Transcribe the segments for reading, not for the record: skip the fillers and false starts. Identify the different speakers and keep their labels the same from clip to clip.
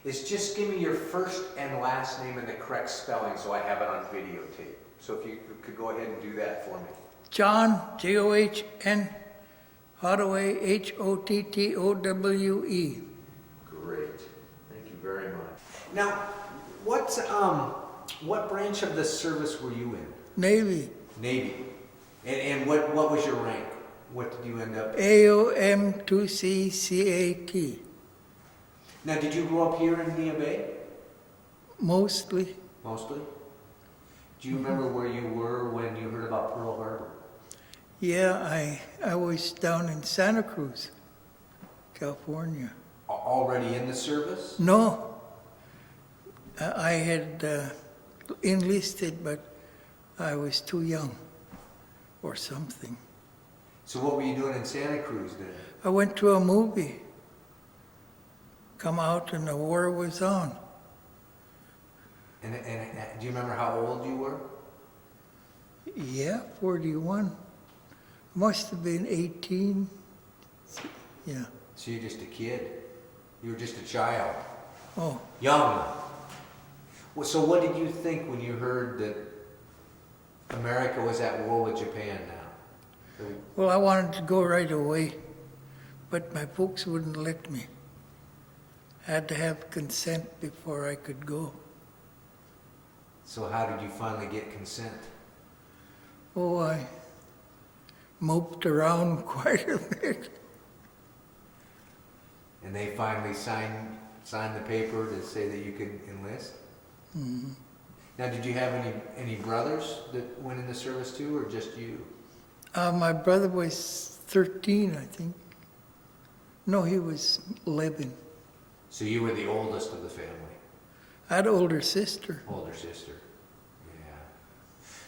Speaker 1: is just give me your first and last name and the correct spelling so I have it on videotape. So if you could go ahead and do that for me.
Speaker 2: John, John, Hottowe, Hottowe.
Speaker 1: Great. Thank you very much. Now, what branch of the service were you in?
Speaker 2: Navy.
Speaker 1: Navy. And what was your rank? What did you end up?
Speaker 2: AOM2CCAT.
Speaker 1: Now, did you grow up here in Neah Bay?
Speaker 2: Mostly.
Speaker 1: Mostly? Do you remember where you were when you heard about Pearl Harbor?
Speaker 2: Yeah, I was down in Santa Cruz, California.
Speaker 1: Already in the service?
Speaker 2: No. I had enlisted, but I was too young or something.
Speaker 1: So what were you doing in Santa Cruz then?
Speaker 2: I went to a movie. Come out and the war was on.
Speaker 1: And do you remember how old you were?
Speaker 2: Yeah, 41. Must have been 18. Yeah.
Speaker 1: So you're just a kid. You were just a child.
Speaker 2: Oh.
Speaker 1: Young. Well, so what did you think when you heard that America was at war with Japan now?
Speaker 2: Well, I wanted to go right away, but my folks wouldn't let me. I had to have consent before I could go.
Speaker 1: So how did you finally get consent?
Speaker 2: Oh, I moped around quite a bit.
Speaker 1: And they finally signed the paper to say that you could enlist?
Speaker 2: Mm-hmm.
Speaker 1: Now, did you have any brothers that went in the service too, or just you?
Speaker 2: My brother was 13, I think. No, he was 11.
Speaker 1: So you were the oldest of the family?
Speaker 2: I had an older sister.
Speaker 1: Older sister, yeah.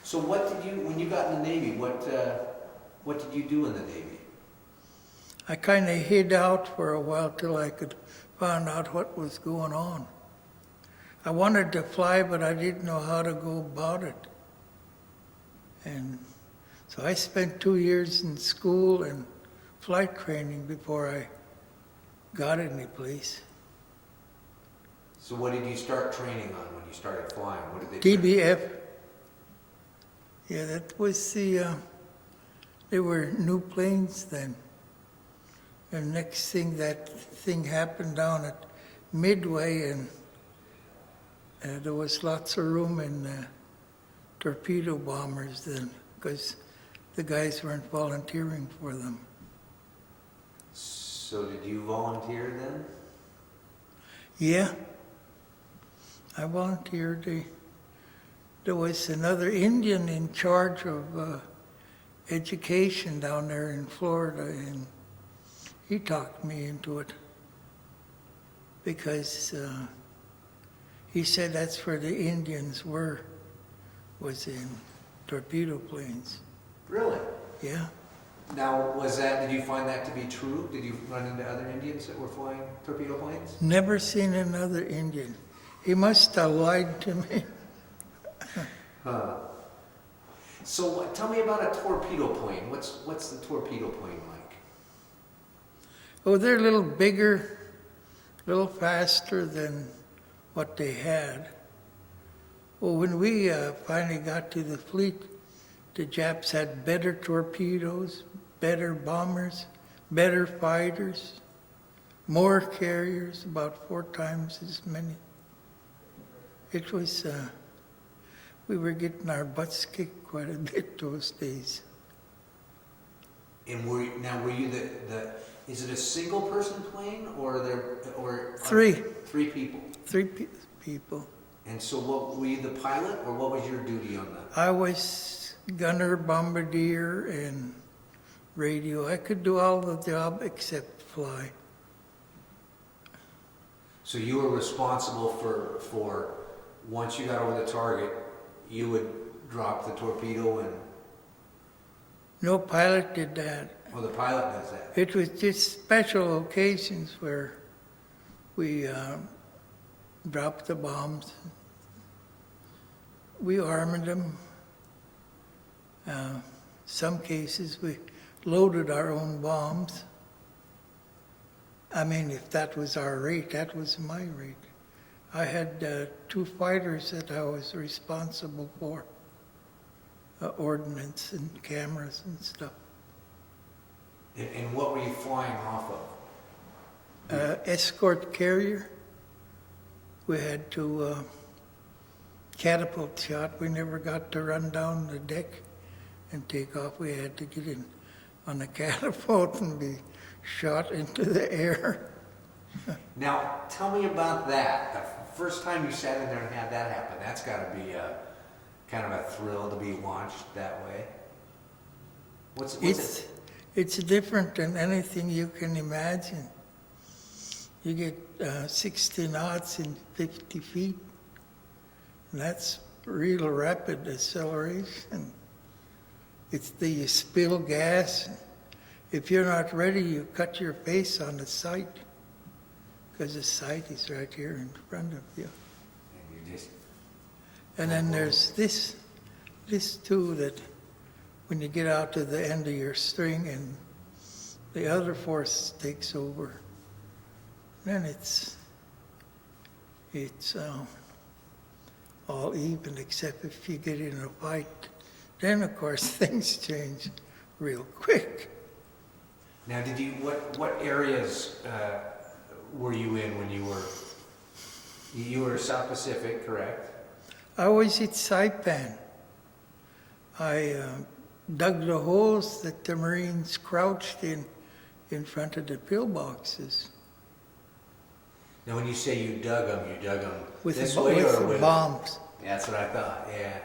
Speaker 1: So what did you, when you got in the Navy, what did you do in the Navy?
Speaker 2: I kind of hid out for a while till I could find out what was going on. I wanted to fly, but I didn't know how to go about it. And so I spent 2 years in school and flight training before I got any place.
Speaker 1: So what did you start training on when you started flying? What did they
Speaker 2: TBF. Yeah, that was they were new planes then. And next thing, that thing happened down at Midway, and there was lots of room in torpedo bombers then, because the guys weren't volunteering for them.
Speaker 1: So did you volunteer then?
Speaker 2: Yeah, I volunteered. There was another Indian in charge of education down there in Florida, and he talked me into it because he said that's where the Indians was in torpedo planes.
Speaker 1: Really?
Speaker 2: Yeah.
Speaker 1: Now, did you find that to be true? Did you run into other Indians that were flying torpedo planes?
Speaker 2: Never seen another Indian. He must have lied to me.
Speaker 1: Huh. So tell me about a torpedo plane. What's the torpedo plane like?
Speaker 2: Oh, they're a little bigger, a little faster than what they had. Well, when we finally got to the fleet, the Japs had better torpedoes, better bombers, better fighters, more carriers, about 4 times as many. It was, we were getting our butts kicked quite a bit those days.
Speaker 1: And were you the is it a single person plane or
Speaker 2: Three.
Speaker 1: 3 people?
Speaker 2: 3 people.
Speaker 1: And so were you the pilot or what was your duty on that?
Speaker 2: I was gunner, bombardier, and radio. I could do all the job except fly.
Speaker 1: So you were responsible for once you got over the target, you would drop the torpedo and...
Speaker 2: No pilot did that.
Speaker 1: Oh, the pilot does that.
Speaker 2: It was just special occasions where we dropped the bombs. We armored them. Some cases we loaded our own bombs. I mean, if that was our rate, that was my rate. I had 2 fighters that I was responsible for, ordnance and cameras and stuff.
Speaker 1: And what were you flying off of?
Speaker 2: Escort carrier. We had to catapult shot. We never got to run down the deck and take off. We had to get in on a catapult and be shot into the air.
Speaker 1: Now, tell me about that. The first time you sat in there and had that happen, that's got to be kind of a thrill to be launched that way. What's it?
Speaker 2: It's different than anything you can imagine. You get 60 knots in 50 feet. And that's real rapid acceleration. You spill gas. If you're not ready, you cut your face on the sight, because the sight is right here in front of you.
Speaker 1: And you just...
Speaker 2: And then there's this too, that when you get out to the end of your string and the other force takes over, then it's all even, except if you get in a fight. Then, of course, things change real quick.
Speaker 1: Now, what areas were you in when you were South Pacific, correct?
Speaker 2: I was at Saipan. I dug the holes that the Marines crouched in front of the pillboxes.
Speaker 1: Now, when you say you dug them
Speaker 2: With
Speaker 1: this
Speaker 2: the,
Speaker 1: way
Speaker 2: with
Speaker 1: or
Speaker 2: the
Speaker 1: with...
Speaker 2: bombs.
Speaker 1: Yeah, that's what I thought, yeah.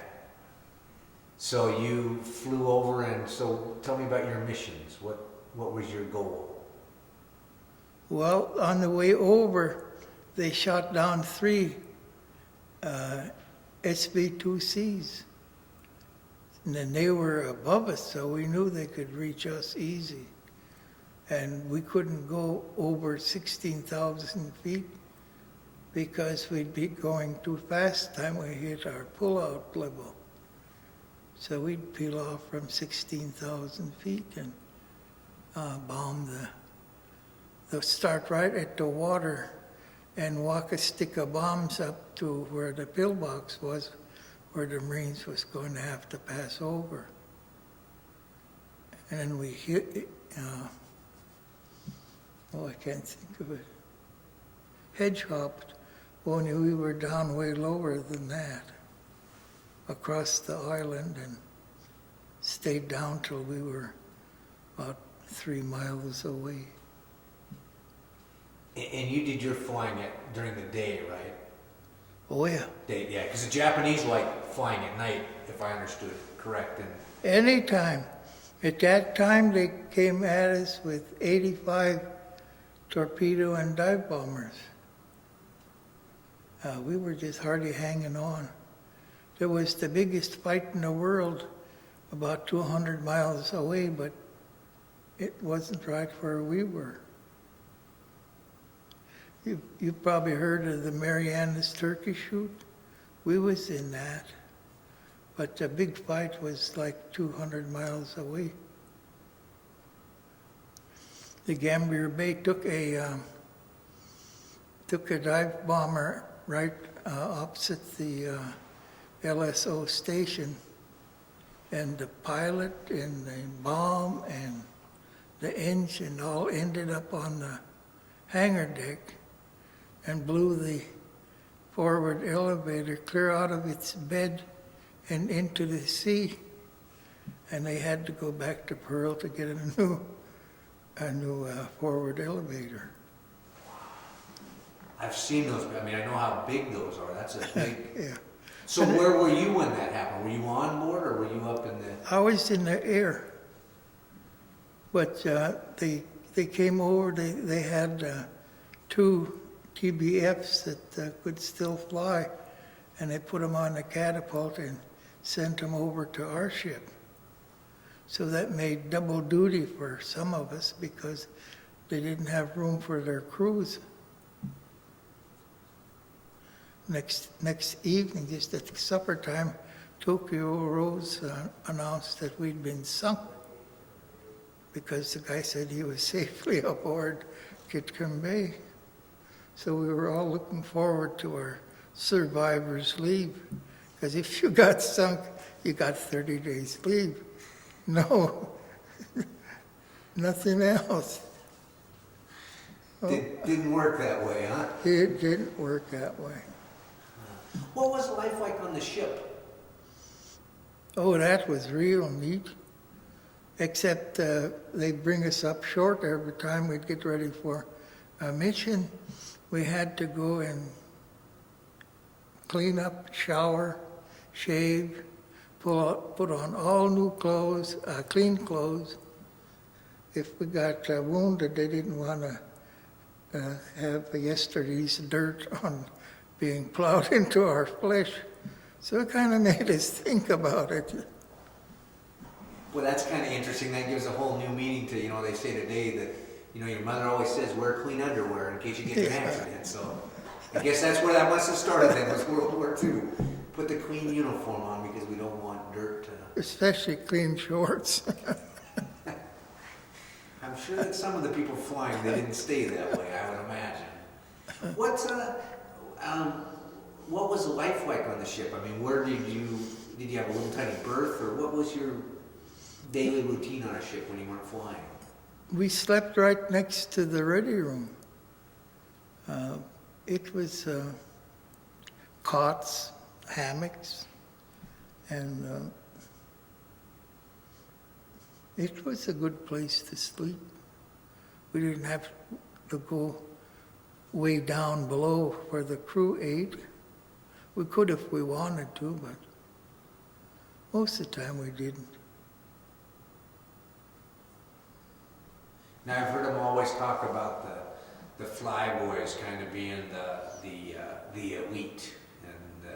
Speaker 1: So you flew over, and so tell me about your missions. What was your goal?
Speaker 2: Well, on the way over, they shot down 3 SB-2Cs. And then they were above us, so we knew they could reach us easy. And we couldn't go over 16,000 feet because we'd be going too fast time we hit our pull-out level. So we'd peel off from 16,000 feet and bomb they'll start right at the water and walk a stick of bombs up to where the pillbox was, where the Marines was going to have to pass over. And then we hit, I can't think of it, hedge hopped, only we were down way lower than that, across the island, and stayed down till we were about 3 miles away.
Speaker 1: And you did your flying during the day, right?
Speaker 2: Oh yeah.
Speaker 1: Day, yeah, because the Japanese like flying at night, if I understood it correct. And
Speaker 2: Anytime. At that time, they came at us with 85 torpedo and dive bombers. We were just hardly hanging on. There was the biggest fight in the world about 200 miles away, but it wasn't right where we were. You've probably heard of the Marianas turkey shoot. We was in that, but the big fight was like 200 miles away. The Gambier Bay took a dive bomber right opposite the LSO station, and the pilot and the bomb and the engine all ended up on the hangar deck and blew the forward elevator clear out of its bed and into the sea. And they had to go back to Pearl to get a new forward elevator.
Speaker 1: I've seen those. I mean, I know how big those are. That's a big.
Speaker 2: Yeah.
Speaker 1: So where were you when that happened? Were you on board, or were you up in the?
Speaker 2: I was in the air, but they came over. They had 2 TBFs that could still fly, and they put them on the catapult and sent them over to our ship. So that made double duty for some of us because they didn't have room for their crews. Next evening, just at supper time, Tokyo Rose announced that we'd been sunk because the guy said he was safely aboard Kitcombe Bay. So we were all looking forward to our survivor's leave. Because if you got sunk, you got 30 days leave. No, nothing else.
Speaker 1: Didn't work that way, huh?
Speaker 2: It didn't work that way.
Speaker 1: What was life like on the ship?
Speaker 2: Oh, that was real neat. Except they'd bring us up short every time we'd get ready for a mission. We had to go and clean up, shower, shave, put on all new clothes, clean clothes. If we got wounded, they didn't want to have yesterday's dirt on being plowed into our flesh. So it kind of made us think about it.
Speaker 1: Well, that's kind of interesting. That gives a whole new meaning to, they say today that, your mother always says wear clean underwear in case you get in an accident. So I guess that's where that must have started then, was World War II. Put the clean uniform on because we don't want dirt.
Speaker 2: Especially clean shorts.
Speaker 1: I'm sure that some of the people flying, they didn't stay that way, I would imagine. What was life like on the ship? I mean, where did you have a little tiny berth, or what was your daily routine on a ship when you weren't flying?
Speaker 2: We slept right next to the ready room. It was cots, hammocks, and it was a good place to sleep. We didn't have to go way down below where the crew ate. We could if we wanted to, but most of the time we didn't.
Speaker 1: Now, I've heard them always talk about the flyboys kind of being the elite, and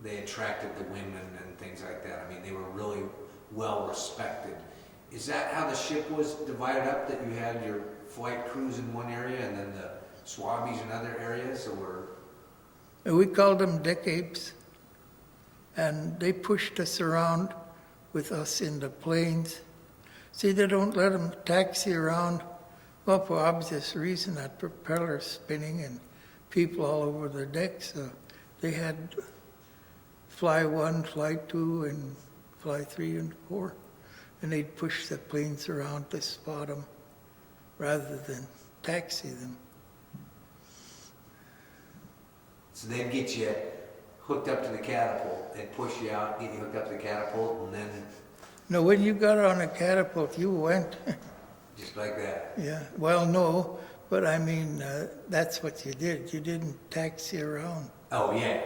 Speaker 1: they attracted the women and things like that. I mean, they were really well respected. Is that how the ship was divided up, that you had your flight crews in one area and then the swabbies in other areas, or?
Speaker 2: We called them deck apes, and they pushed us around with us in the planes. See, they don't let them taxi around, well, for obvious reason, that propeller spinning and people all over the deck. So they had fly 1, fly 2, and fly 3 and 4. And they'd push the planes around to spot them rather than taxi them.
Speaker 1: So they'd get you hooked up to the catapult, they'd push you out, get you hooked up to the catapult, and then...
Speaker 2: No, when you got on a catapult, you went.
Speaker 1: Just like that?
Speaker 2: Yeah, well, no, but I mean, that's what you did. You didn't taxi around.
Speaker 1: Oh, yeah.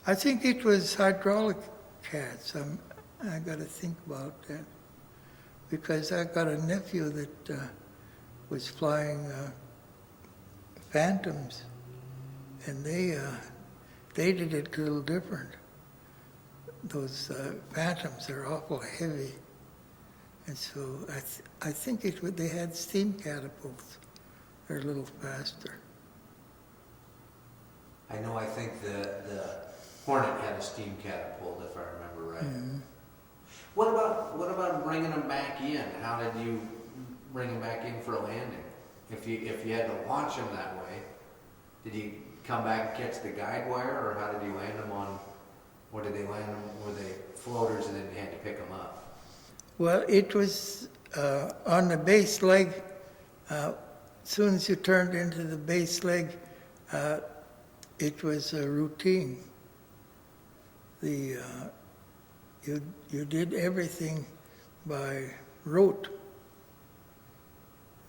Speaker 2: I think it was hydraulic cats. I got to think about that. Because I got a nephew that was flying Phantoms, and they did it a little different. Those Phantoms are awful heavy, and so I think they had steam catapults. They're a little faster.
Speaker 1: I think the Hornet had a steam catapult, if I remember right.
Speaker 2: Mm-hmm.
Speaker 1: What about bringing them back in? How did you bring them back in for a landing? If you had to launch them that way, did you come back and catch the guide wire, or how did you land them on? Or did they land them? Were they floaters, and then you had to pick them up?
Speaker 2: Well, it was on the base leg. As soon as you turned into the base leg, it was a routine. You did everything by rote.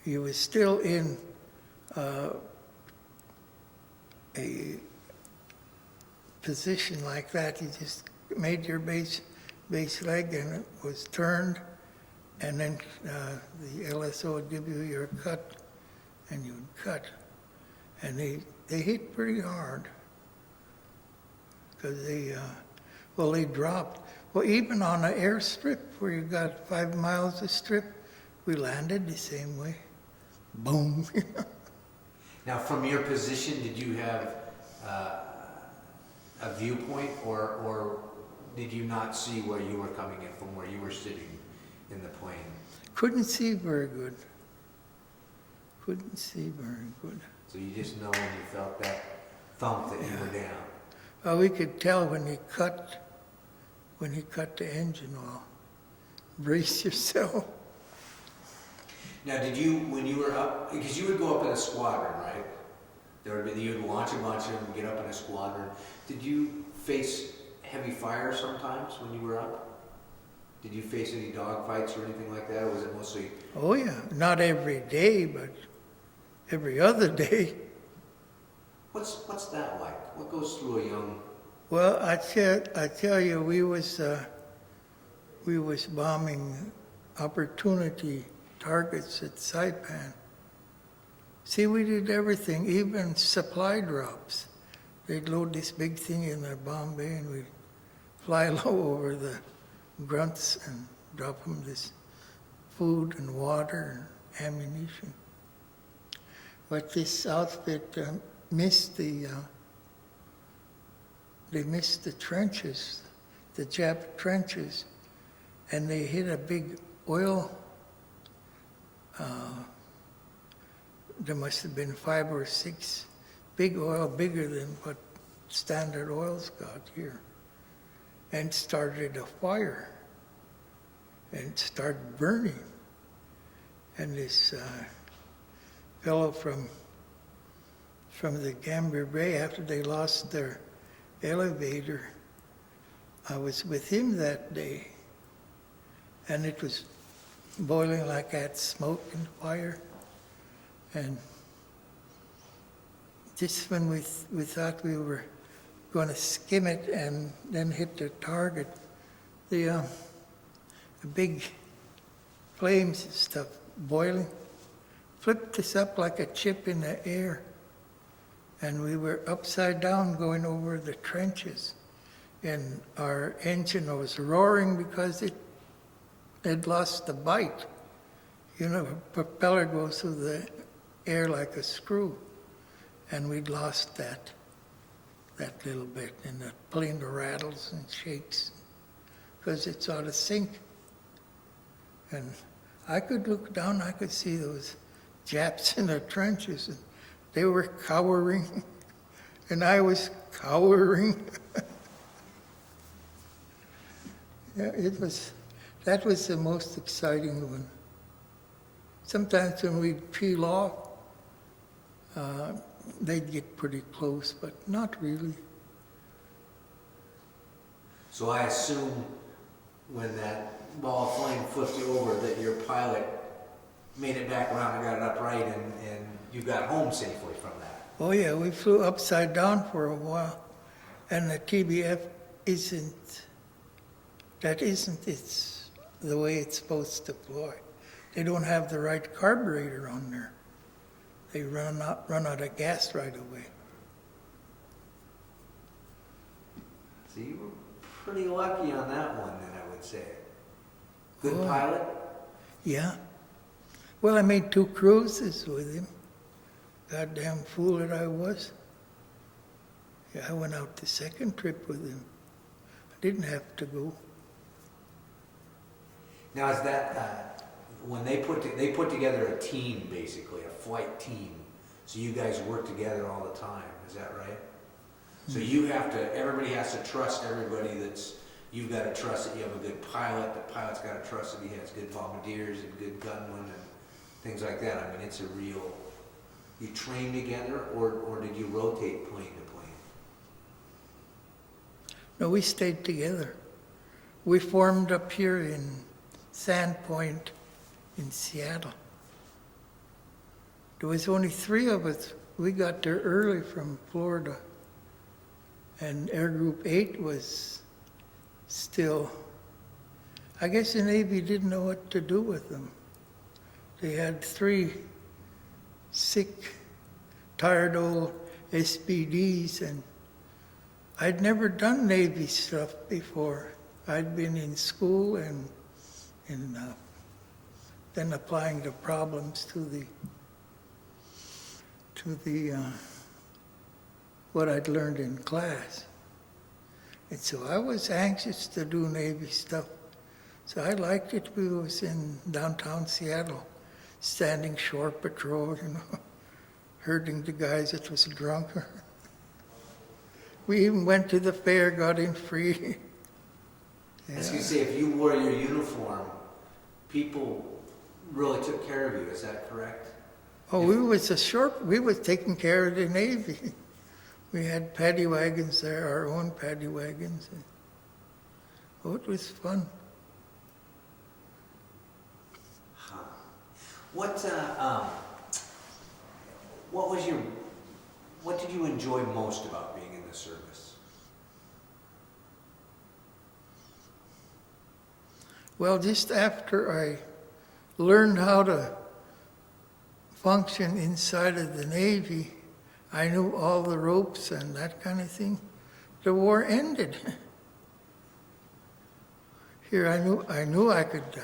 Speaker 2: You was still in a position like that. You just made your base leg, and it was turned, and then the LSO would give you your cut, and you would cut. And they hit pretty hard because they dropped. Well, even on an airstrip where you got 5 miles of strip, we landed the same way. Boom.
Speaker 1: Now, from your position, did you have a viewpoint, or did you not see where you were coming in from where you were sitting in the plane?
Speaker 2: Couldn't see very good. couldn't see very good.
Speaker 1: So you just know when you felt that thump that you were down.
Speaker 2: Well, we could tell when he cut the engine oil. Brace yourself.
Speaker 1: Now, did you, when you were up, because you would go up in a squadron, right? You'd launch a bunch of them, get up in a squadron. Did you face heavy fire sometimes when you were up? Did you face any dogfights or anything like that, or was it mostly?
Speaker 2: Oh yeah, not every day, but every other day.
Speaker 1: What's that like? What goes through a young?
Speaker 2: Well, I tell you, we was bombing opportunity targets at Saipan. See, we did everything, even supply drops. They'd load this big thing in their bomb bay, and we'd fly low over the grunts and drop them this food and water and ammunition. But this outfit missed the trenches, the Jap trenches, and they hit a big oil. There must have been 5 or 6 big oil, bigger than what Standard Oil's got here, and started a fire, and it started burning. And this fellow from the Gambier Bay, after they lost their elevator, I was with him that day, and it was boiling like that, smoke and fire. And just when we thought we were going to skim it and then hit the target, the big flames and stuff boiling flipped us up like a chip in the air. And we were upside down going over the trenches. And our engine was roaring because it had lost the bite. You know, a propeller goes through the air like a screw. And we'd lost that little bit. And the plane rattles and shakes because it's out of sync. And I could look down, I could see those Japs in the trenches, and they were cowering, and I was cowering. Yeah, that was the most exciting one. Sometimes when we'd peel off, they'd get pretty close, but not really.
Speaker 1: So I assume when that ball of flame flipped you over that your pilot made it back around and got it upright and you got home safely from that.
Speaker 2: Oh yeah, we flew upside down for a while, and the TBF isn't it's the way it's supposed to fly. They don't have the right carburetor on there. They run out of gas right away.
Speaker 1: So you were pretty lucky on that one then, I would say. Good
Speaker 2: Oh.
Speaker 1: pilot?
Speaker 2: Yeah. Well, I made 2 cruises with him. Goddamn fool that I was. Yeah, I went out the second trip with him. I didn't have to go.
Speaker 1: Now is that, when they put together a team basically, a flight team, so you guys work together all the time, is that right? So everybody has to trust everybody you've got to trust that you have a good pilot, the pilot's got to trust that he has good bombardiers and good gunmen and things like that. I mean, it's a real, you train together or did you rotate plane to plane?
Speaker 2: No, we stayed together. We formed up here in Sandpoint in Seattle. There was only 3 of us. We got there early from Florida. And Air Group 8 was still, I guess the Navy didn't know what to do with them. They had 3 sick, tired old SPDs, and I'd never done Navy stuff before. I'd been in school and then applying the problems to the what I'd learned in class. And so I was anxious to do Navy stuff. So I liked it. We was in downtown Seattle. standing shore patrol, herding the guys that was drunk. We even went to the fair, got in free.
Speaker 1: As you say, if you wore your uniform, people really took care of you. Is that correct?
Speaker 2: Oh, we was taking care of the Navy. We had paddy wagons there, our own paddy wagons. Oh, it was fun.
Speaker 1: Huh. What did you enjoy most about being in the service?
Speaker 2: Well, just after I learned how to function inside of the Navy, I knew all the ropes and that kind of thing. The war ended. Here I knew I could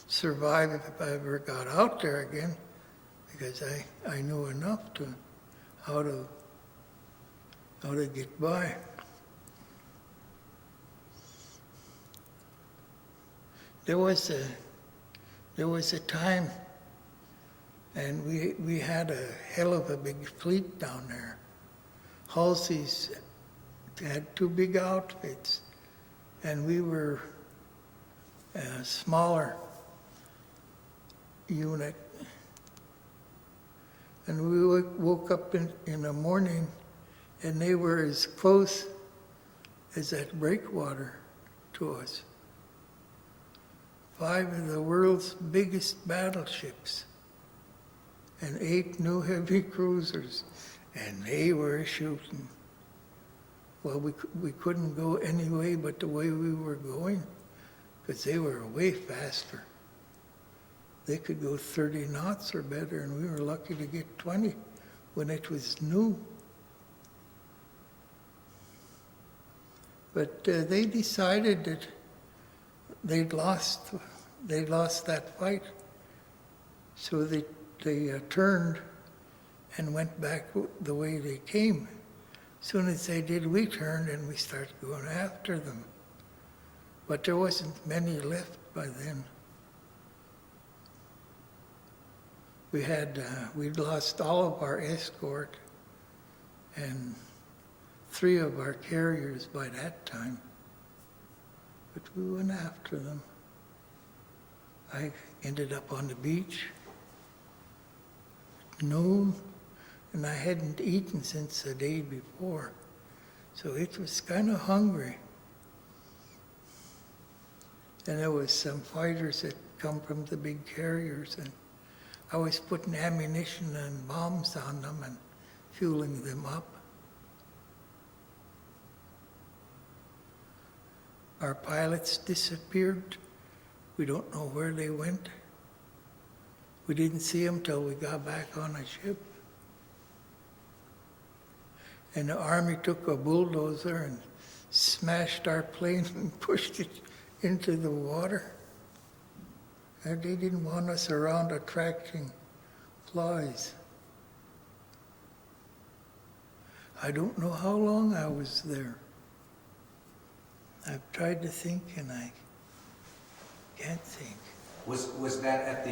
Speaker 2: survive if I ever got out there again, because I knew enough to how to get by. There was a time, and we had a hell of a big fleet down there. Halsey's had 2 big outfits, and we were a smaller unit. And we woke up in the morning, and they were as close as that breakwater to us. 5 of the world's biggest battleships and 8 new heavy cruisers, and they were shooting. Well, we couldn't go any way but the way we were going, because they were way faster. They could go 30 knots or better, and we were lucky to get 20 when it was new. But they decided that they'd lost that fight, so they turned and went back the way they came. As soon as they did, we turned and we started going after them. But there wasn't many left by then. We'd lost all of our escort and 3 of our carriers by that time. But we went after them. I ended up on the beach at noon, and I hadn't eaten since the day before. So it was kind of hungry. And there was some fighters that come from the big carriers, and I was putting ammunition and bombs on them and fueling them up. Our pilots disappeared. We don't know where they went. We didn't see them till we got back on a ship. And the Army took a bulldozer and smashed our plane and pushed it into the water. And they didn't want us around attracting flies. I don't know how long I was there. I've tried to think and I can't think.
Speaker 1: Was that at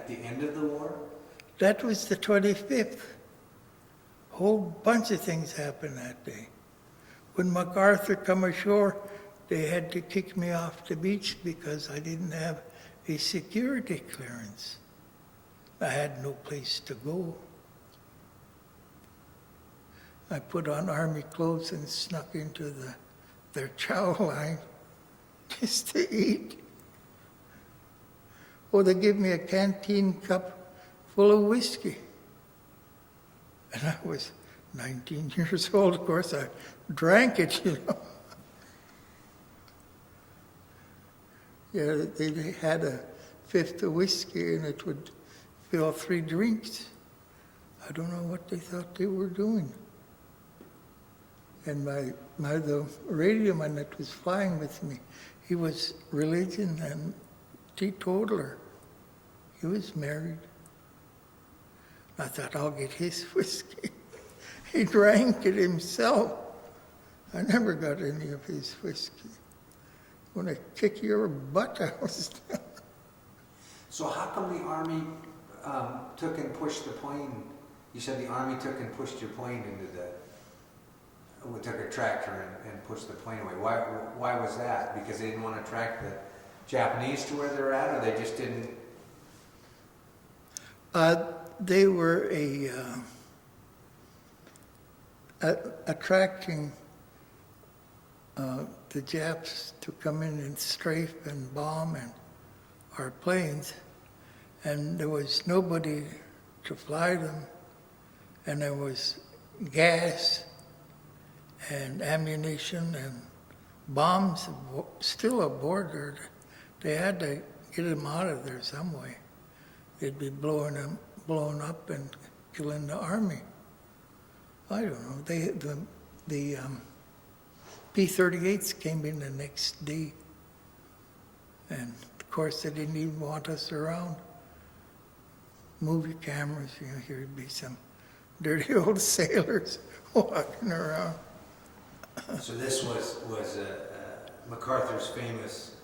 Speaker 1: the end of the war?
Speaker 2: That was the 25th. A whole bunch of things happened that day. When MacArthur come ashore, they had to kick me off the beach because I didn't have a security clearance. I had no place to go. I put on Army clothes and snuck into their chow line just to eat. Well, they gave me a canteen cup full of whiskey. And I was 19 years old. Of course, I drank it, Yeah, they had a 5th of whiskey and it would fill 3 drinks. I don't know what they thought they were doing. And the radio man that was flying with me, he was religion and teetotaler. He was married. I thought, I'll get his whiskey. He drank it himself. I never got any of his whiskey. When I kick your butt, I was
Speaker 1: So how come the Army took and pushed the plane? You said the Army took and pushed your plane into the, took a tractor and pushed the plane away. Why was that? Because they didn't want to track the Japanese to where they're at, or they just didn't?
Speaker 2: They were attracting the Japs to come in and strafe and bomb and our planes, and there was nobody to fly them, and there was gas and ammunition and bombs still aboard there. They had to get them out of there some way. They'd be blown up and killing the Army. I don't know. The P-38s came in the next day, and of course they didn't even want us around. Movie cameras, here'd be some dirty old sailors walking around.
Speaker 1: So this was MacArthur's famous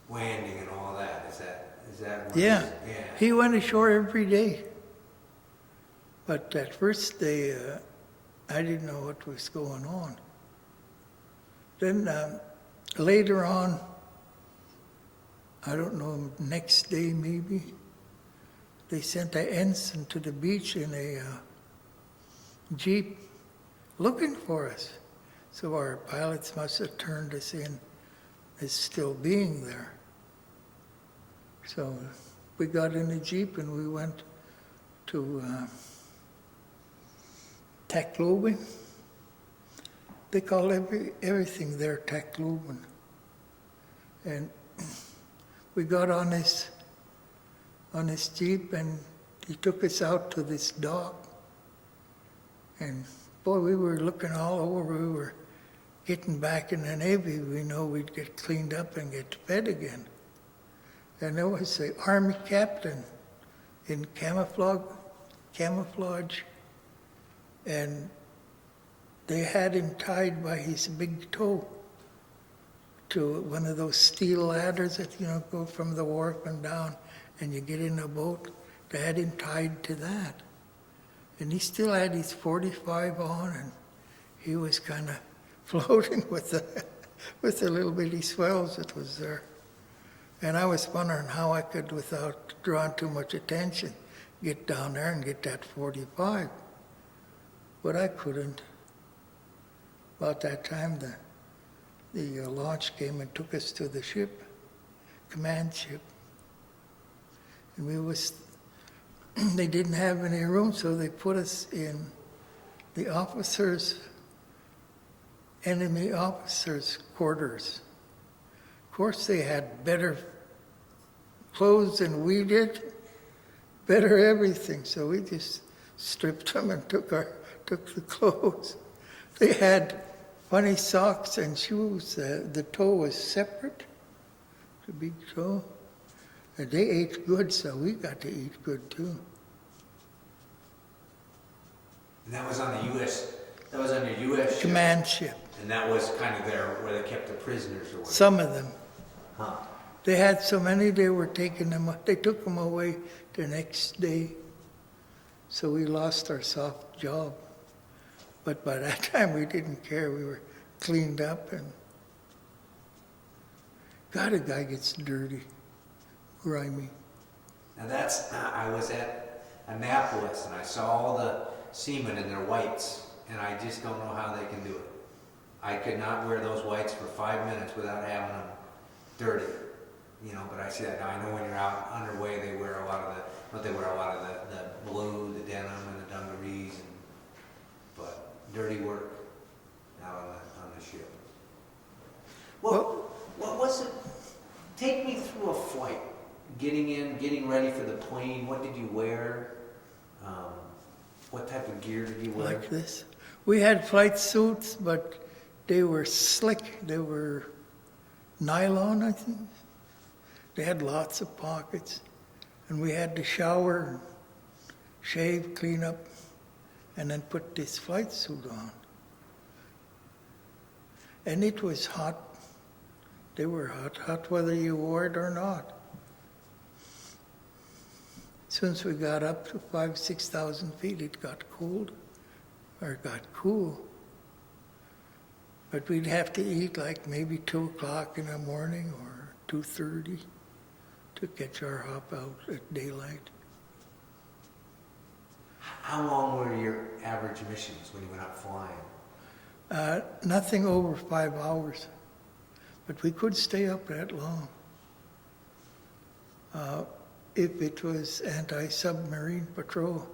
Speaker 1: landing and all that. Is that what
Speaker 2: Yeah.
Speaker 1: Yeah.
Speaker 2: He went ashore every day. But that first day, I didn't know what was going on. Then later on, I don't know, next day maybe, they sent an ensign to the beach in a Jeep looking for us. So our pilots must have turned us in as still being there. So we got in a Jeep and we went to Tacloban. They call everything there Tacloban. And we got on this Jeep and he took us out to this dock. And boy, we were looking all over. We were getting back in the Navy. We know we'd get cleaned up and get fed again. And there was an Army captain in camouflage, and they had him tied by his big toe to one of those steel ladders that, go from the wharf and down, and you get in a boat. They had him tied to that. And he still had his 45 on, and he was kind of floating with the little bitty swells that was there. And I was wondering how I could, without drawing too much attention, get down there and get that 45. But I couldn't. About that time, the launch came and took us to the ship, command ship. And they didn't have any room, so they put us in the enemy officers' quarters. Of course, they had better clothes than we did, better everything. So we just stripped them and took the clothes. They had funny socks and shoes. The toe was separate, the big toe. And they ate good, so we got to eat good too.
Speaker 1: And that was on the U.S. That was on your U.S. ship?
Speaker 2: Command ship.
Speaker 1: And that was kind of there where they kept the prisoners or whatever.
Speaker 2: Some of them.
Speaker 1: Huh.
Speaker 2: They had so many, they took them away the next day. So we lost our soft job. But by that time we didn't care. We were cleaned up and God, a guy gets dirty, grimy.
Speaker 1: Now I was at Annapolis and I saw all the seamen in their whites, and I just don't know how they can do it. I could not wear those whites for 5 minutes without having them dirty, but I see that now. I know when you're out underway, they wear a lot of the blue, the denim, and the dungarees, but dirty work out on the ship. What was it? Take me through a flight. Getting in, getting ready for the plane. What did you wear? What type of gear did you wear?
Speaker 2: Like this. We had flight suits, but they were slick. They were nylon, I think. They had lots of pockets. And we had to shower, shave, clean up, and then put this flight suit on. And it was hot. They were hot whether you wore it or not. soon as we got up to 6,000 feet, it got cold, or it got cool. But we'd have to eat like maybe 2 o'clock in the morning or 2:30 to catch our hop out at daylight.
Speaker 1: How long were your average missions when you went out flying?
Speaker 2: Nothing over 5 hours, but we could stay up that long. If it was anti-submarine patrol,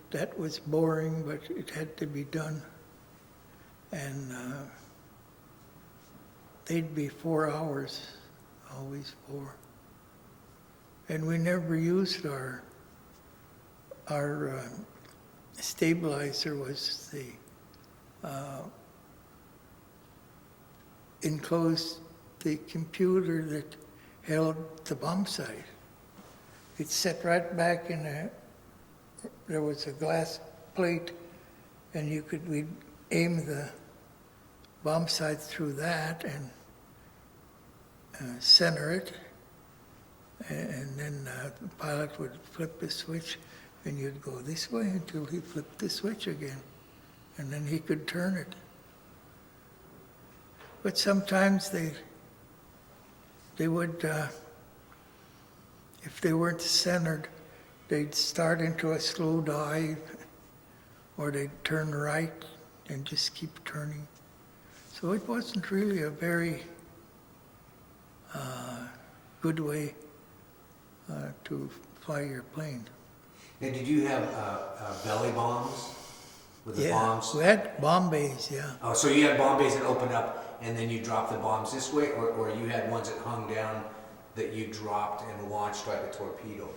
Speaker 2: that was boring, but it had to be done. And they'd be 4 hours, always 4. And we never used our stabilizer was the enclosed the computer that held the bomb sight. It set right back there was a glass plate, and we'd aim the bomb sight through that and center it, and then the pilot would flip the switch, and you'd go this way until he flipped the switch again, and then he could turn it. But sometimes they would, if they weren't centered, they'd start into a slow dive, or they'd turn right and just keep turning. So it wasn't really a very good way to fly your plane.
Speaker 1: And did you have belly bombs? With the bombs?
Speaker 2: We had bomb bays, yeah.
Speaker 1: Oh, so you had bomb bays that opened up and then you dropped the bombs this way, or you had ones that hung down that you dropped and launched like a torpedo?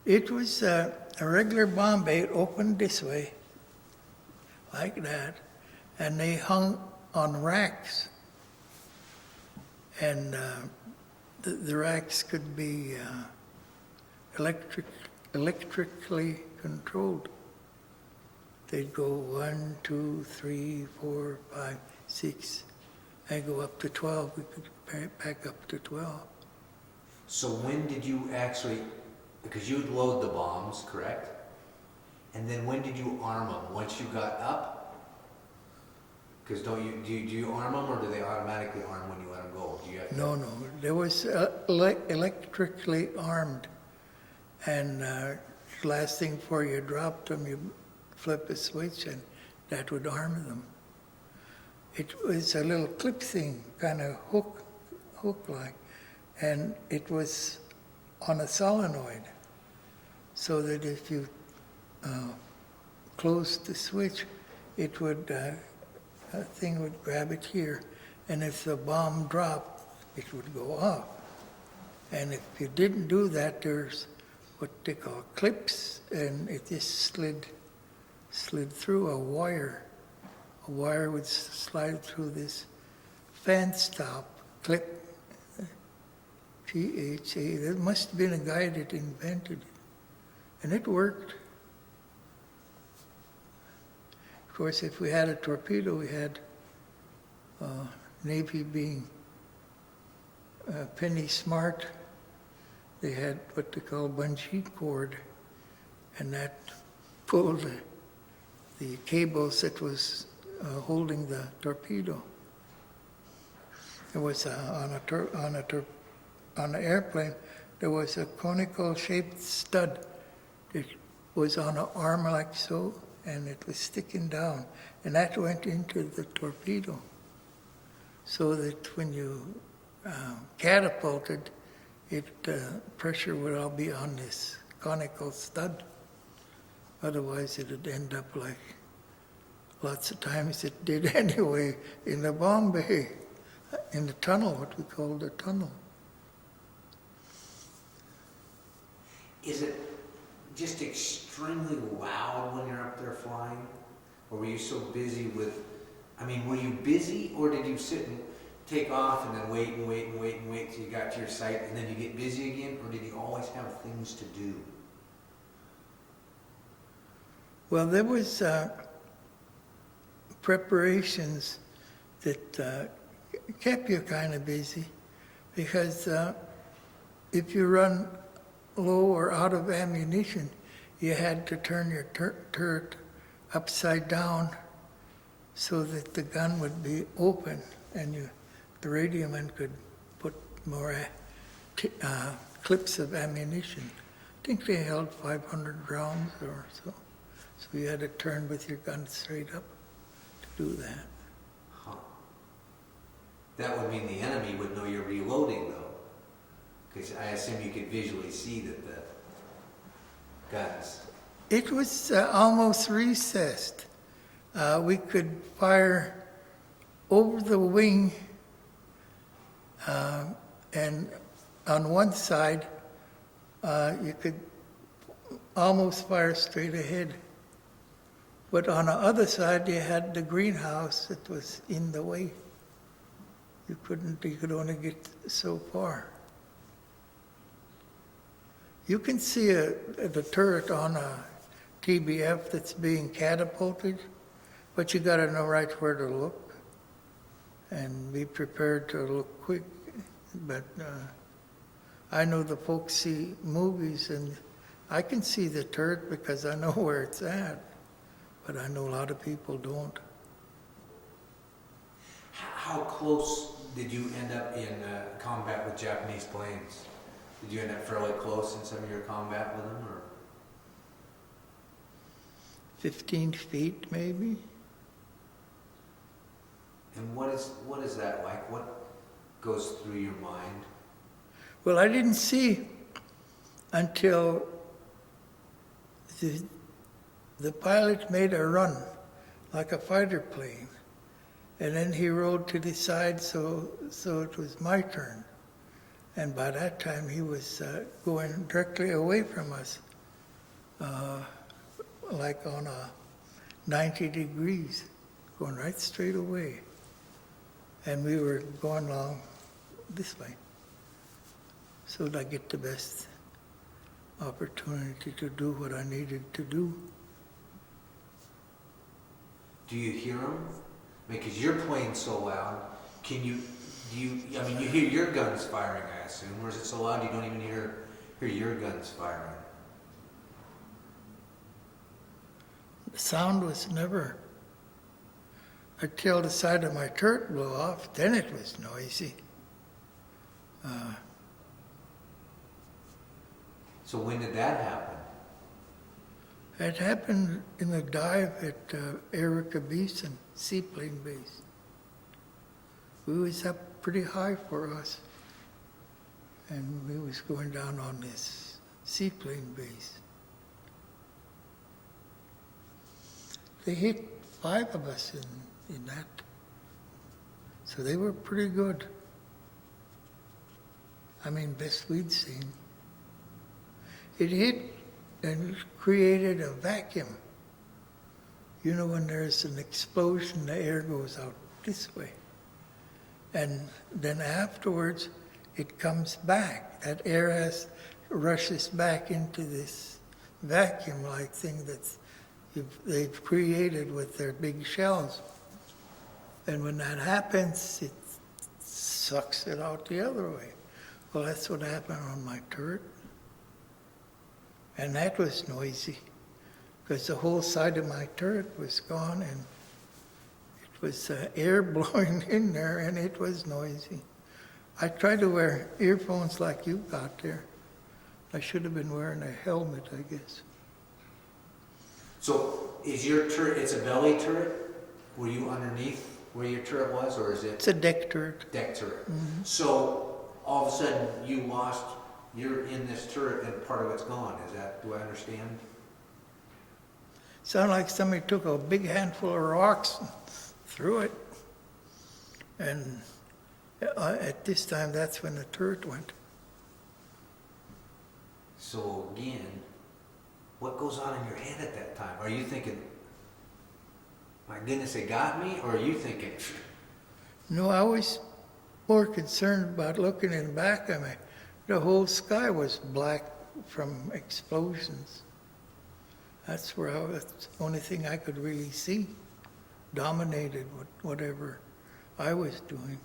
Speaker 2: It was a regular bomb bay. It opened this way, like that, and they hung on racks. And the racks could be electrically controlled. They'd go 1, 2, 3, 4, 5, 6, and go up to 12. We could back up to 12.
Speaker 1: So when did you actually, because you'd load the bombs, correct? And then when did you arm them? Once you got up? Because do you arm them, or do they automatically arm when you let them go?
Speaker 2: No. There was electrically armed. And last thing before you dropped them, you flip a switch, and that would arm them. It was a little clip thing, kind of hook-like, and it was on a solenoid, so that if you closed the switch, it would a thing would grab it here, and if the bomb dropped, it would go off. And if you didn't do that, there's what they call clips, and it just slid through a wire. A wire would slide through this fan stop clip. PHA. There must have been a guy that invented it, and it worked. Of course, if we had a torpedo, we had Navy being penny smart. They had what they call bungee cord, and that pulled the cables that was holding the torpedo. It was on an airplane. There was a conical-shaped stud that was on an arm like so, and it was sticking down, and that went into the torpedo, so that when you catapulted, pressure would all be on this conical stud. Otherwise, it would end up like lots of times it did anyway in the bomb bay, in the tunnel, what we call the tunnel.
Speaker 1: Is it just extremely loud when you're up there flying? Or were you so busy with, were you busy, or did you sit and take off and then wait till you got to your site and then you get busy again? Or did you always have things to do?
Speaker 2: Well, there was preparations that kept you kind of busy, because if you run low or out of ammunition, you had to turn your turret upside down so that the gun would be open and the radio man could put more clips of ammunition. I think they held 500 rounds or so. So you had to turn with your gun straight up to do that.
Speaker 1: Huh. That would mean the enemy would know you're reloading, though. Because I assume you could visually see that the guns.
Speaker 2: It was almost recessed. We could fire over the wing, and on one side, you could almost fire straight ahead. But on the other side, you had the greenhouse that was in the way. You could only get so far. You can see the turret on a TBF that's being catapulted, but you got to know right where to look and be prepared to look quick. But I know the folks see movies, and I can see the turret because I know where it's at, but I know a lot of people don't.
Speaker 1: How close did you end up in combat with Japanese planes? Did you end up fairly close in some of your combat with them, or?
Speaker 2: 15 feet, maybe.
Speaker 1: And what is that like? What goes through your mind?
Speaker 2: Well, I didn't see until the pilot made a run like a fighter plane, and then he rode to the side, so it was my turn. And by that time, he was going directly away from us, like on a 90 degrees, going right straight away. And we were going along this way, so that I get the best opportunity to do what I needed to do.
Speaker 1: Do you hear them? Because you're playing so loud. You hear your guns firing, I assume, or is it so loud you don't even hear your guns firing?
Speaker 2: The sound was never until the side of my turret blew off, then it was noisy.
Speaker 1: So when did that happen?
Speaker 2: It happened in a dive at Erica Beeson Seaplane Base. We was up pretty high for us, and we was going down on this seaplane base. They hit 5 of us in that, so they were pretty good. I mean, best we'd seen. It hit and created a vacuum. You know, when there's an explosion, the air goes out this way. And then afterwards, it comes back. That air rushes back into this vacuum-like thing they've created with their big shells. And when that happens, it sucks it out the other way. Well, that's what happened on my turret. And that was noisy, because the whole side of my turret was gone, and it was air blowing in there, and it was noisy. I tried to wear earphones like you got there. I should have been wearing a helmet, I guess.
Speaker 1: So is your turret, it's a belly turret? Were you underneath where your turret was, or is it?
Speaker 2: It's a deck turret.
Speaker 1: Deck turret.
Speaker 2: Mm-hmm.
Speaker 1: So all of a sudden you're in this turret and part of it's gone. Do I understand?
Speaker 2: Sounded like somebody took a big handful of rocks and threw it. And at this time, that's when the turret went.
Speaker 1: So again, what goes on in your head at that time? Are you thinking, my goodness, they got me? Or are you thinking?
Speaker 2: No, I was more concerned about looking in the back of me. The whole sky was black from explosions. That's the only thing I could really see. Dominated whatever I was doing.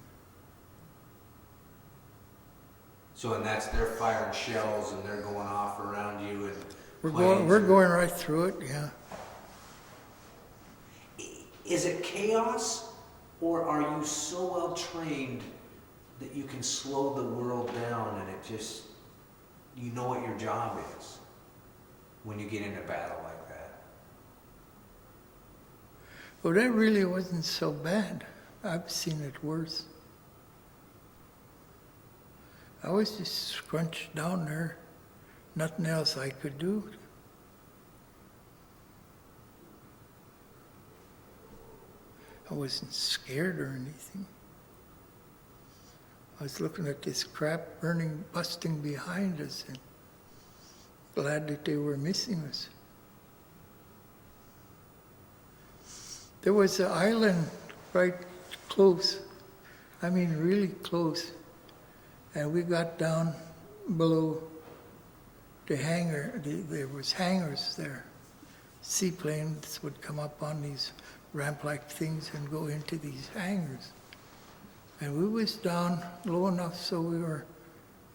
Speaker 1: So, and that's, they're firing shells and they're going off around you and
Speaker 2: We're
Speaker 1: planes are-
Speaker 2: going right through it, yeah.
Speaker 1: Is it chaos, or are you so well trained that you can slow the world down and it just, you know what your job is when you get into battle like that?
Speaker 2: Well, that really wasn't so bad. I've seen it worse. I was just scrunched down there, nothing else I could do. I wasn't scared or anything. I was looking at this crap burning, busting behind us, and glad that they were missing us. There was an island right close, I mean really close, and we got down below the hangar. There was hangars there. Seaplanes would come up on these ramp-like things and go into these hangars. And we was down low enough so we were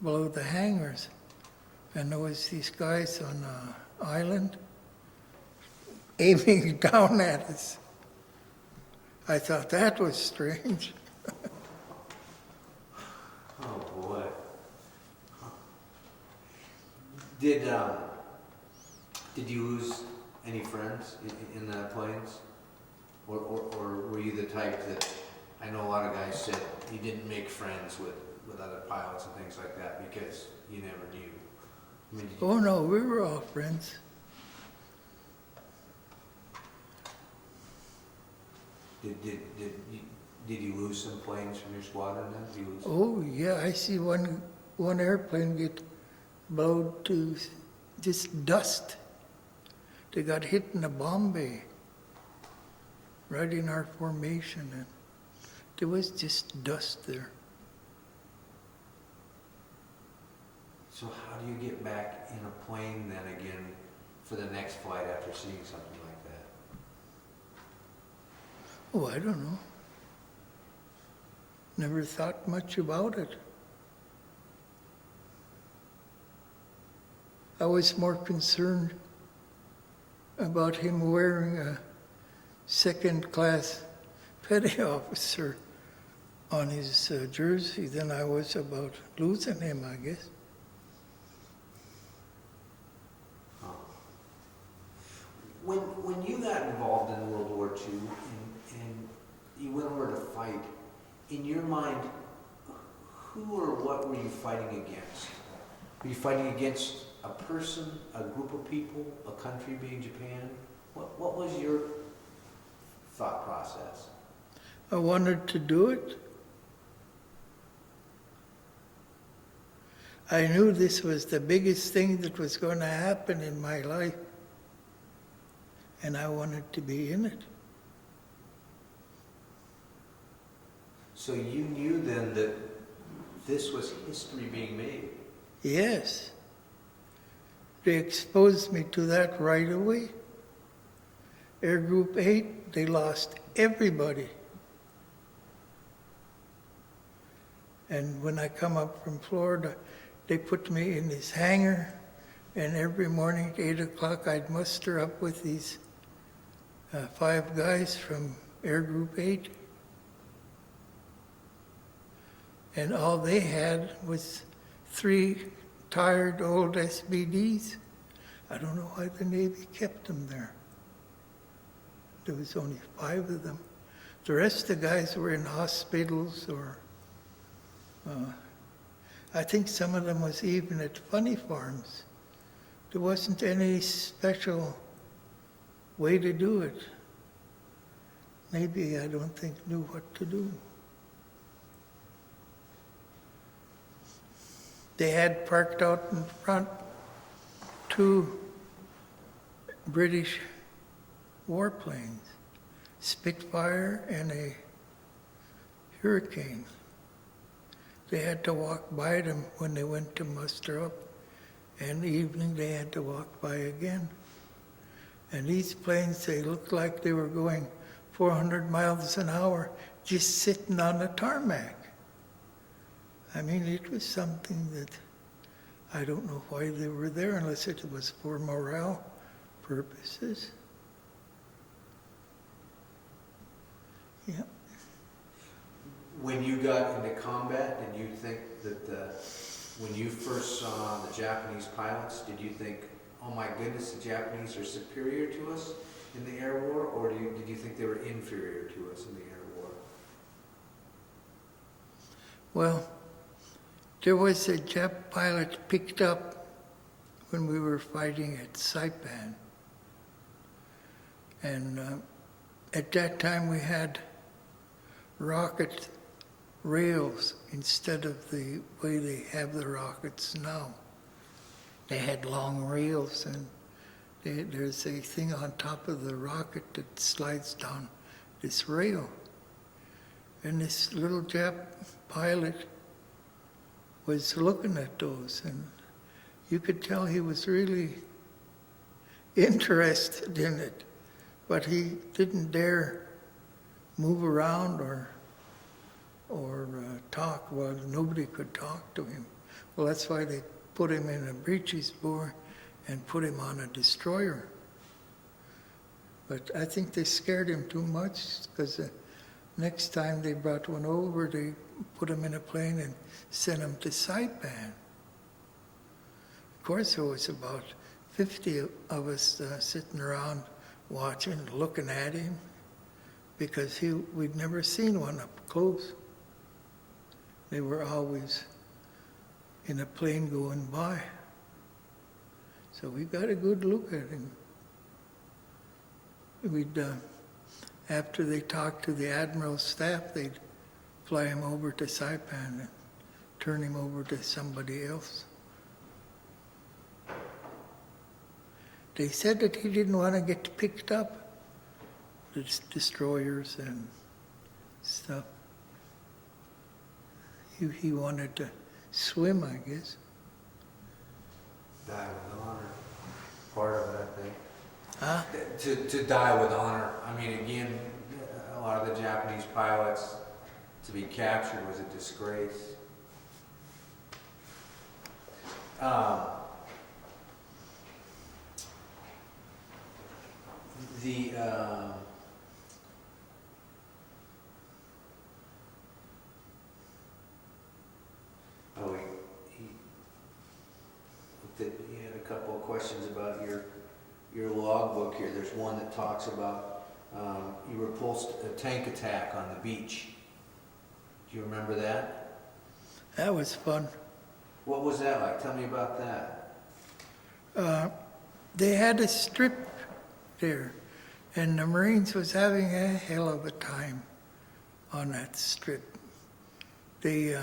Speaker 2: below the hangars. And there was these guys on an island aiming down at us. I thought that was strange.
Speaker 1: Oh boy. Did you lose any friends in the planes? Or were you the type that, I know a lot of guys said you didn't make friends with other pilots and things like that because you never knew. I mean,
Speaker 2: Oh no, we were all friends.
Speaker 1: did you lose some planes from your squadron then? Did you lose?
Speaker 2: Oh yeah, I see one airplane get blown to just dust. They got hit in a bomb bay, right in our formation, and there was just dust there.
Speaker 1: So how do you get back in a plane then again for the next flight after seeing something like that?
Speaker 2: Oh, I don't know. Never thought much about it. I was more concerned about him wearing a second-class petty officer on his jersey than I was about losing him, I guess.
Speaker 1: When you got involved in World War II and you went over to fight, in your mind, who or what were you fighting against? Were you fighting against a person, a group of people, a country being Japan? What was your thought process?
Speaker 2: I wanted to do it. I knew this was the biggest thing that was going to happen in my life, and I wanted to be in it.
Speaker 1: So you knew then that this was history being made?
Speaker 2: Yes. They exposed me to that right away. Air Group 8, they lost everybody. And when I come up from Florida, they put me in this hangar, and every morning at 8 o'clock I'd muster up with these 5 guys from Air Group 8. And all they had was 3 tired old SBDs. I don't know why the Navy kept them there. There was only 5 of them. The rest of the guys were in hospitals or I think some of them was even at funny farms. There wasn't any special way to do it. Maybe I don't think knew what to do. They had parked out in front 2 British warplanes, Spitfire and a Hurricane. They had to walk by them when they went to muster up, and in the evening they had to walk by again. And these planes, they looked like they were going 400 miles an hour just sitting on the tarmac. I mean, it was something that I don't know why they were there unless it was for morale purposes. Yeah.
Speaker 1: When you got into combat, did you think that when you first saw the Japanese pilots, did you think, oh my goodness, the Japanese are superior to us in the air war, or did you think they were inferior to us in the air war?
Speaker 2: Well, there was a Jap pilot picked up when we were fighting at Saipan. And at that time we had rocket rails instead of the way they have the rockets now. They had long rails, and there's a thing on top of the rocket that slides down this rail. And this little Jap pilot was looking at those, and you could tell he was really interested in it, but he didn't dare move around or talk. Well, nobody could talk to him. Well, that's why they put him in a breeches bore and put him on a destroyer. But I think they scared him too much, because the next time they brought one over, they put him in a plane and sent him to Saipan. Of course, there was about 50 of us sitting around watching, looking at him, because we'd never seen one up close. They were always in a plane going by. So we got a good look at him. We'd, after they talked to the admiral's staff, they'd fly him over to Saipan and turn him over to somebody else. They said that he didn't want to get picked up, the destroyers and stuff. He wanted to swim, I guess.
Speaker 1: Die with honor, part of it, I think.
Speaker 2: Huh?
Speaker 1: To die with honor. I mean, again, a lot of the Japanese pilots, to be captured was a disgrace. He had a couple of questions about your logbook here. There's one that talks about you repulsed a tank attack on the beach. Do you remember that?
Speaker 2: That was fun.
Speaker 1: What was that like? Tell me about that.
Speaker 2: They had a strip there, and the Marines was having a hell of a time on that strip. They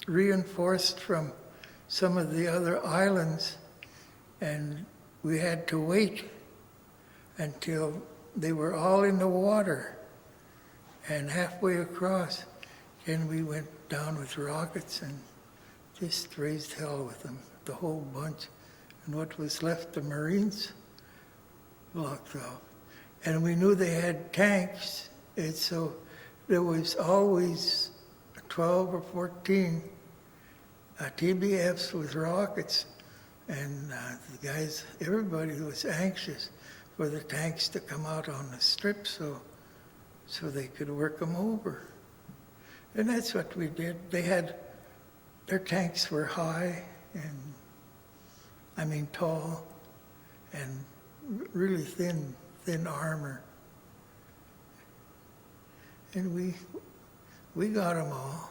Speaker 2: reinforced from some of the other islands, and we had to wait until they were all in the water, and halfway across, then we went down with rockets and just raised hell with them, the whole bunch. And what was left, the Marines blocked off. And we knew they had tanks, and so there was always 12 or 14 TBFs with rockets, and the guys, everybody was anxious for the tanks to come out on the strip so they could work them over. And that's what we did. Their tanks were high and, tall, and really thin armor. And we got them all.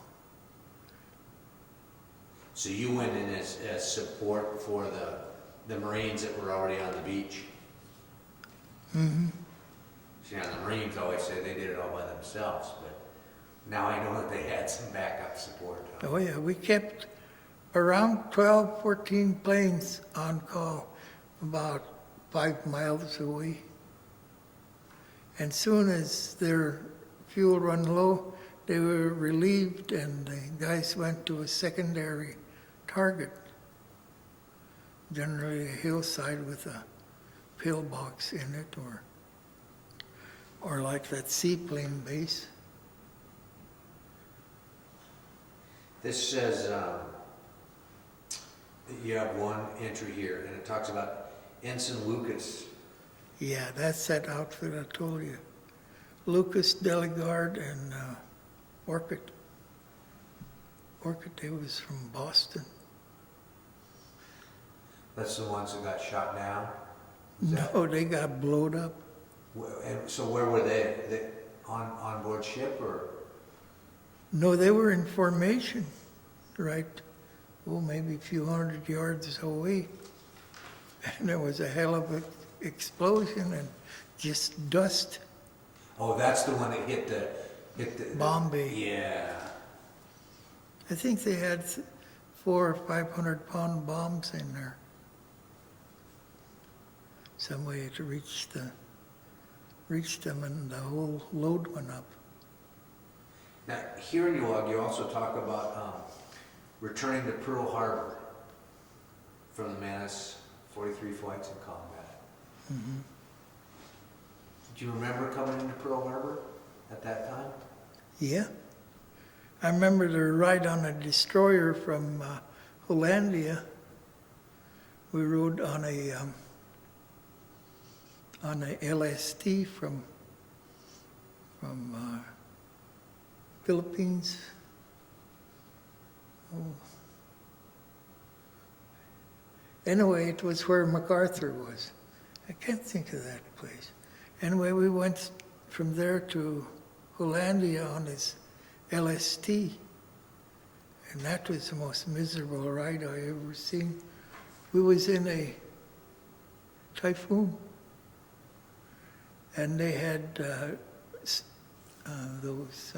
Speaker 1: So you went in as support for the Marines that were already on the beach.
Speaker 2: Mm-hmm.
Speaker 1: See, the Marines always say they did it all by themselves, but now I know that they had some backup support.
Speaker 2: Oh yeah, we kept around 12, 14 planes on call about 5 miles away. And soon as their fuel run low, they were relieved, and the guys went to a secondary target, generally a hillside with a pillbox in it, or like that seaplane base.
Speaker 1: This says, you have one entry here, and it talks about Ensign Lucas.
Speaker 2: Yeah, that's that outfit I told you. Lucas, Delegard, and Orchid. Orchid, they was from Boston.
Speaker 1: That's the ones that got shot down? Is that-
Speaker 2: No, they got blowed up.
Speaker 1: And so where were they? They on board ship or?
Speaker 2: No, they were in formation, right? Oh, maybe a few hundred yards away. And there was a hell of an explosion and just dust.
Speaker 1: Oh, that's the one that hit the
Speaker 2: Bombay.
Speaker 1: Yeah.
Speaker 2: I think they had 400 or 500 pound bombs in there. Some way to reach them, and the whole load went up.
Speaker 1: Now, here in your log, you also talk about returning to Pearl Harbor from the Manus 43 flights in combat.
Speaker 2: Mm-hmm.
Speaker 1: Do you remember coming into Pearl Harbor at that time?
Speaker 2: Yeah. I remember the ride on a destroyer from Hollandia. We rode on a LST from Philippines. Oh. Anyway, it was where MacArthur was. I can't think of that place. Anyway, we went from there to Hollandia on his LST. And that was the most miserable ride I ever seen. We was in a typhoon. And they had those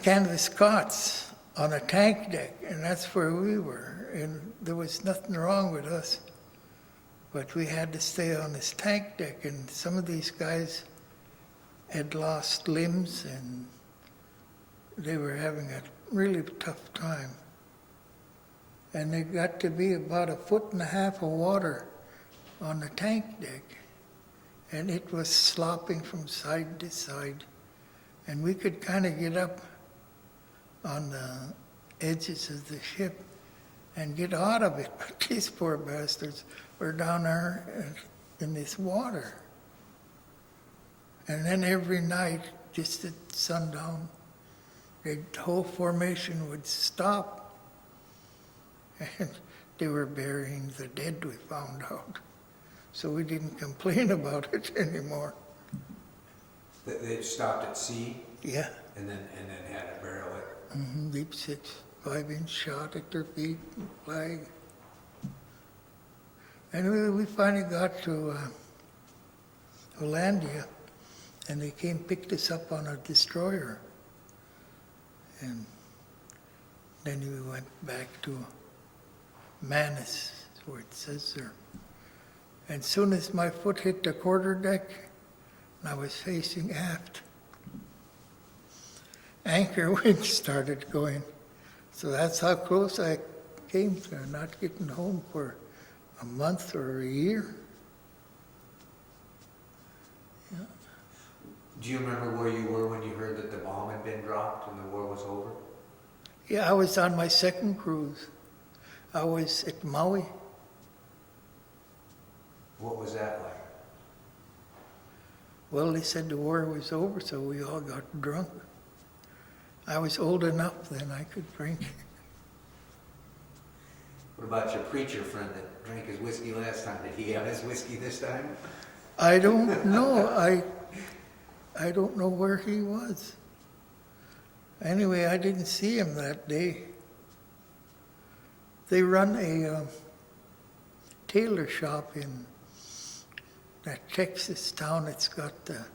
Speaker 2: canvas cots on a tank deck, and that's where we were. And there was nothing wrong with us, but we had to stay on this tank deck, and some of these guys had lost limbs, and they were having a really tough time. And there got to be about 1.5 foot of water on the tank deck, and it was slopping from side to side. And we could kind of get up on the edges of the ship and get out of it, but these poor bastards were down there in this water. And then every night, just at sundown, the whole formation would stop, and they were burying the dead, we found out. So we didn't complain about it anymore.
Speaker 1: They stopped at sea?
Speaker 2: Yeah.
Speaker 1: And then had to barrel it?
Speaker 2: Mm-hmm. Deep 5-inch shot at their feet, flag. Anyway, we finally got to Hollandia, and they came picked us up on a destroyer. And then we went back to Manus, where it says there. And as soon as my foot hit the quarterdeck, I was facing aft, anchor winch started going. So that's how close I came to not getting home for a month or a year. Yeah.
Speaker 1: Do you remember where you were when you heard that the bomb had been dropped and the war was over?
Speaker 2: Yeah, I was on my second cruise. I was at Maui.
Speaker 1: What was that like?
Speaker 2: Well, they said the war was over, so we all got drunk. I was old enough then I could drink.
Speaker 1: What about your preacher friend that drank his whiskey last time? Did he have his whiskey this time?
Speaker 2: I don't know. I don't know where he was. Anyway, I didn't see him that day. They run a tailor shop in that Texas town. It's got the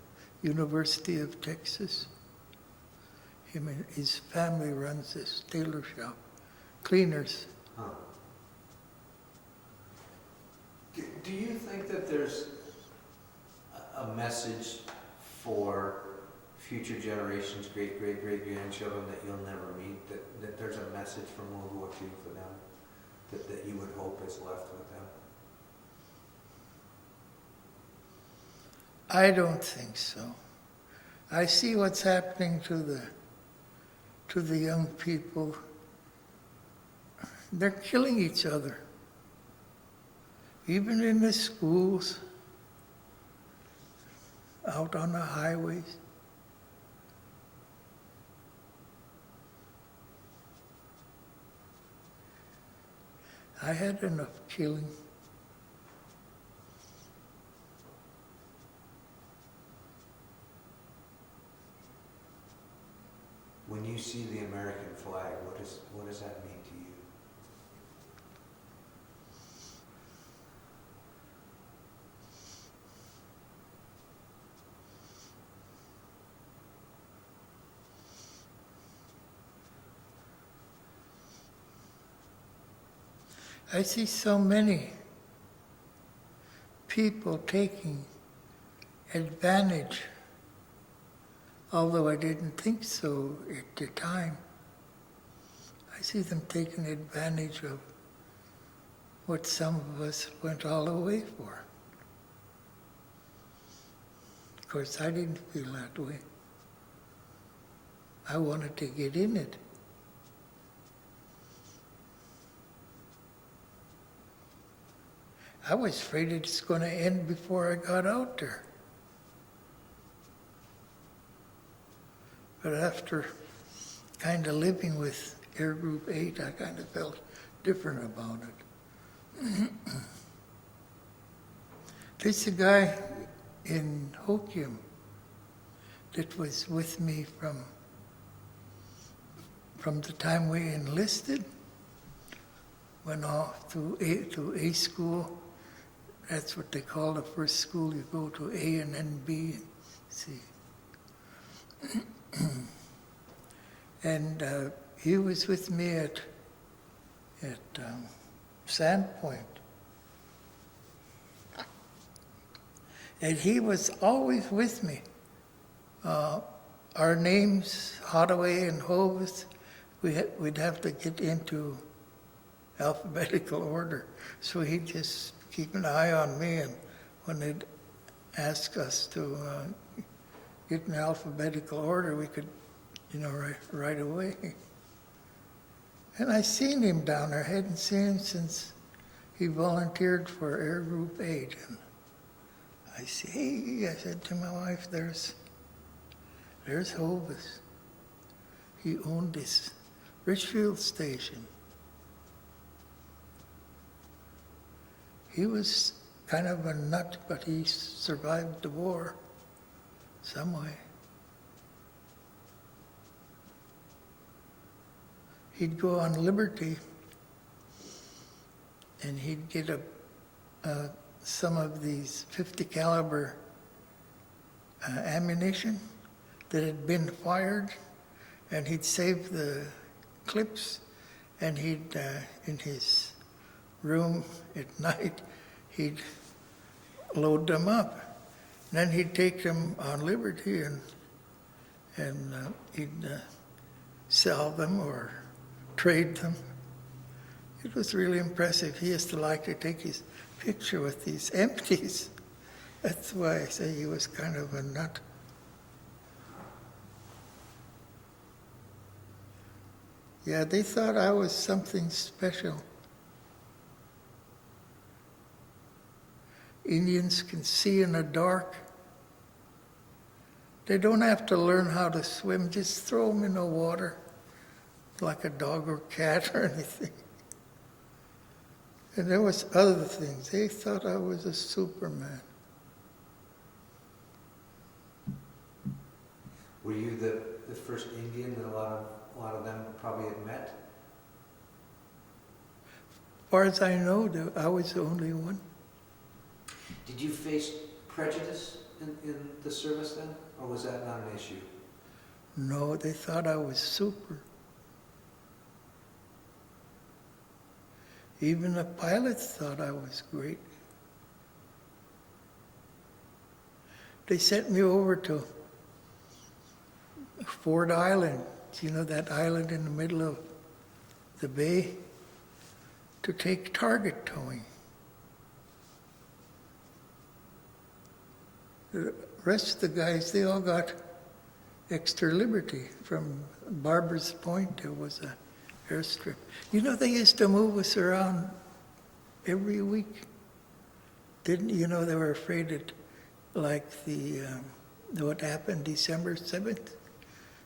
Speaker 2: University of Texas. Him and his family runs this tailor shop. Cleaners.
Speaker 1: Huh. Do you think that there's a message for future generations, great-grandchildren that you'll never meet, that there's a message from World War II for them that you would hope is left with them?
Speaker 2: I don't think so. I see what's happening to the to the young people. They're killing each other. Even in the schools, out on the highways. I had enough killing.
Speaker 1: When you see the American flag, what does that mean to you?
Speaker 2: I see so many people taking advantage, although I didn't think so at the time. I see them taking advantage of what some of us went all the way for. Of course, I didn't feel that way. I wanted to get in it. I was afraid it's going to end before I got out there. But after kind of living with Air Group 8, I kind of felt different about it. There's a guy in Hottowe that was with me from the time we enlisted, went off to A school. That's what they call the first school. You go to A and then B and C. And he was with me at Sandpoint. And he was always with me. Our names, Hottowe and Hovis, we'd have to get into alphabetical order. So he'd just keep an eye on me, and when they'd ask us to get in alphabetical order, we could, right away. And I seen him down there. I hadn't seen him since he volunteered for Air Group 8. And I said, hey, I said to my wife, there's Hovis. He owned this Richfield station. He was kind of a nut, but he survived the war some way. He'd go on Liberty, and he'd get some of these 50 caliber ammunition that had been fired, and he'd save the clips, and he'd, in his room at night, he'd load them up. And then he'd take them on Liberty and he'd sell them or trade them. It was really impressive. He used to like to take his picture with these empties. That's why I say he was kind of a nut. Yeah, they thought I was something special. Indians can see in the dark. They don't have to learn how to swim. Just throw them in the water like a dog or cat or anything. And there was other things. They thought I was a Superman.
Speaker 1: Were you the first Indian that a lot of them probably had met?
Speaker 2: As far as I know, I was the only one.
Speaker 1: Did you face prejudice in the service then, or was that not an issue?
Speaker 2: No, they thought I was super. Even the pilots thought I was great. They sent me over to Ford Island, that island in the middle of the bay, to take target towing. The rest of the guys, they all got extra liberty. From Barber's Point, there was a airstrip. You know, they used to move us around every week. Didn't you know they were afraid that, like what happened December 7th?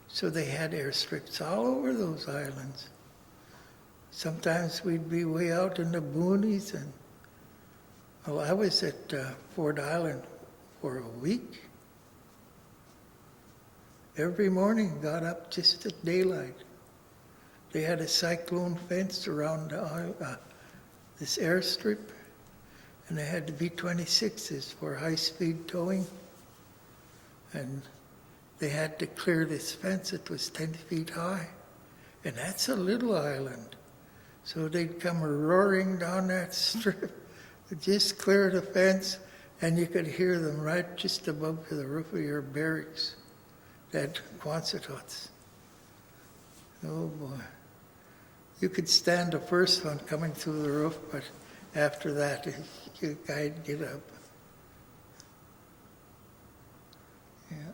Speaker 2: So they had airstrips all over those islands. Sometimes we'd be way out in the boonies, and well, I was at Ford Island for a week. Every morning, got up just at daylight. They had a cyclone fence around this airstrip, and they had the B-26s for high-speed towing. And they had to clear this fence. It was 10 feet high, and that's a little island. So they'd come roaring down that strip, just clear the fence, and you could hear them right just above the roof of your barracks. That Quonset. Oh boy. You could stand the first one coming through the roof, but after that, I'd get up. Yeah.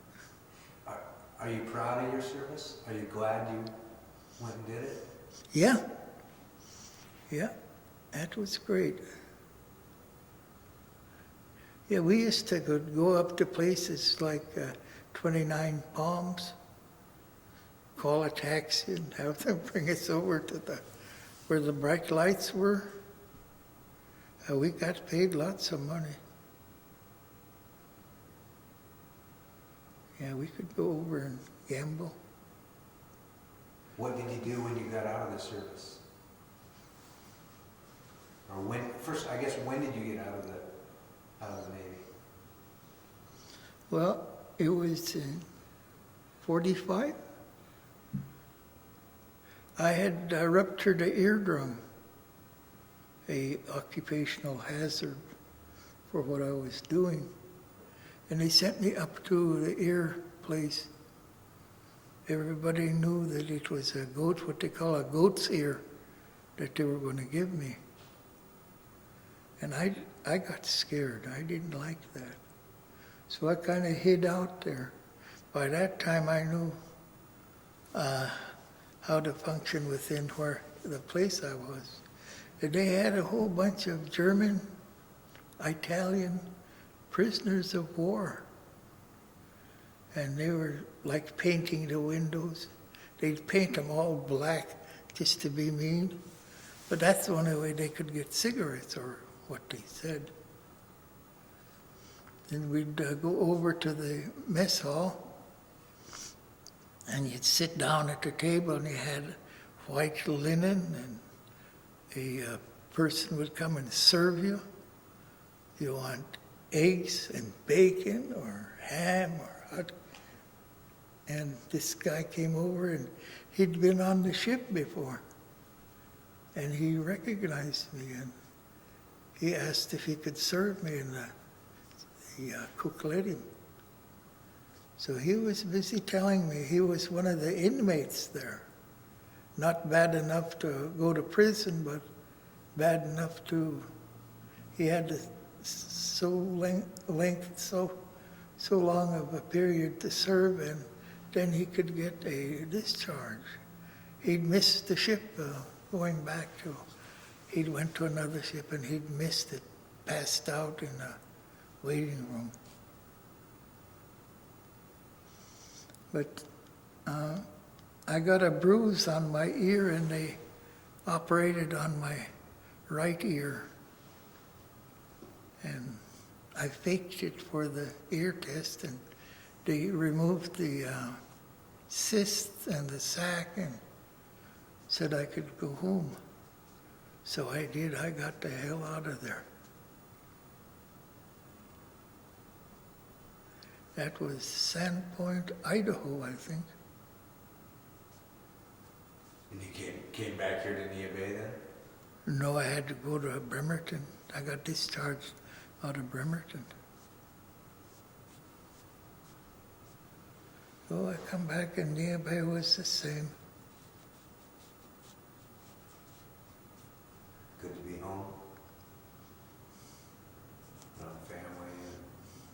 Speaker 1: Are you proud of your service? Are you glad you went and did it?
Speaker 2: Yeah. Yeah, that was great. Yeah, we used to go up to places like 29 Palms, call a taxi and have them bring us over to where the bright lights were. We got paid lots of money. Yeah, we could go over and gamble.
Speaker 1: What did you do when you got out of the service? Or when did you get out of the Navy?
Speaker 2: Well, it was in 45. I had ruptured an eardrum, a occupational hazard for what I was doing. And they sent me up to the ear place. Everybody knew that it was a goat, what they call a goat's ear, that they were going to give me. And I got scared. I didn't like that. So I kind of hid out there. By that time, I knew how to function within the place I was. And they had a whole bunch of German, Italian prisoners of war. And they were like painting the windows. They'd paint them all black just to be mean. But that's the only way they could get cigarettes, or what they said. Then we'd go over to the mess hall, and you'd sit down at the table, and you had white linen, and a person would come and serve you. You want eggs and bacon or ham or hot. And this guy came over, and he'd been on the ship before. And he recognized me, and he asked if he could serve me, and the cook let him. So he was busy telling me he was one of the inmates there. Not bad enough to go to prison, but bad enough he had so long of a period to serve, and then he could get a discharge. He'd missed the ship going back to, he'd went to another ship and he'd missed it, passed out in the waiting room. But I got a bruise on my ear, and they operated on my right ear. And I faked it for the ear test, and they removed the cyst and the sac and said I could go home. So I did. I got the hell out of there. That was Sandpoint, Idaho, I think.
Speaker 1: And you came back here to Nia Bay then?
Speaker 2: No, I had to go to Bremerton. I got discharged out of Bremerton. So I come back and Nia Bay was the same.